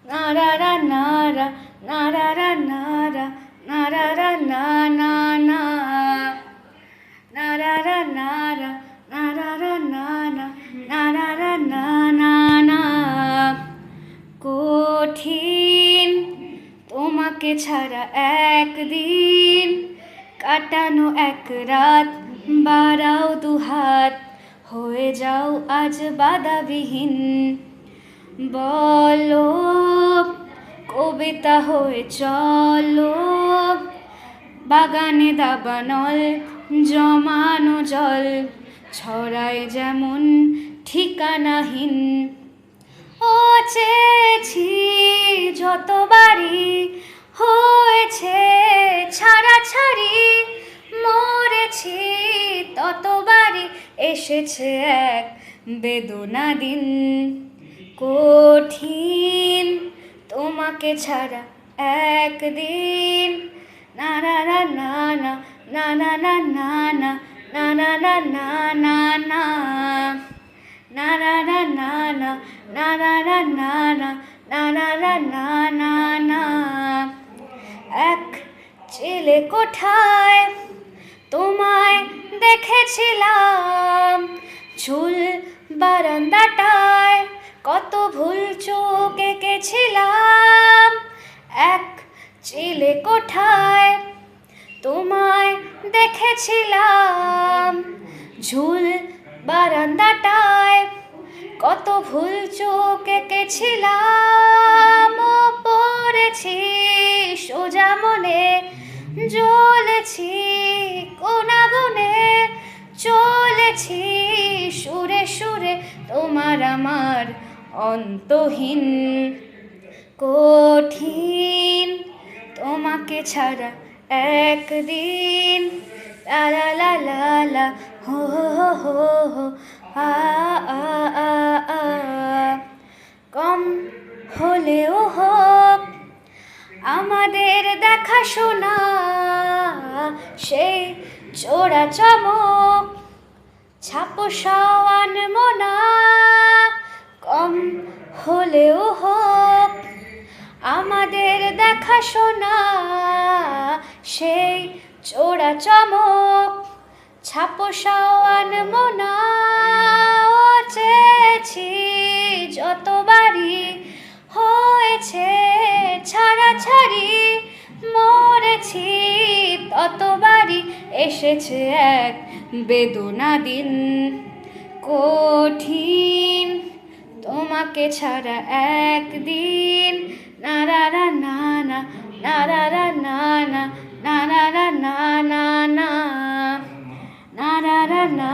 নারা নারা নারা নারা নারা না না না নারা নারা নারা না না নারা না না না কঠিন তোমাকে ছাড়া একদিন কাটানো এক রাত বাড়াও দুহাত হয়ে যাও আজ বাধাবিহীন বলো কবিতা হয়ে চলো বাগানে দাবানল জমানো জল ছড়ায় যেমন ঠিকানাহীন ও চেয়েছি যতবারই হয়েছে ছাড়াছাড়ি মরেছি ততবারই এসেছে এক বেদনা দিন কঠিন তোমাকে ছাড়া একদিন নারা না না না না না না না না না না না না না নারা না না না নারা না না নারা না না না এক চিলে কোঠায় তোমায় দেখেছিলাম ঝুল বারান্দাটায় কত ভুল চোখ এঁকেছিলাম এক চিলে কোঠায় তোমায় দেখেছিলাম ঝুল বারান্দাটায় কত ভুল চোখ এঁকেছিলাম পড়েছি সোজা মনে জ্বলেছি কোনাগুনে চলেছি সুরে সুরে তোমার আমার অন্তহীন কঠিন তোমাকে ছাড়া একদিন লা লা লা লা লা হো হো হো হো আ আ আ আ কম হলেও হোক আমাদের দেখাশোনা সেই চোরা চমক ছাপো সাওয়ান মোনা কম হলেও হোক আমাদের দেখাশোনা সেই চোরা চমক ছাপো সাওয়ান মোনা চেয়েছি যতবারই হয়েছে ছাড়াছাড়ি মরেছি ততবারই এসেছে এক বেদনা দিন কঠিন তোমাকে ছাড়া একদিন নারা না না নারা না না নারা না না না নারা না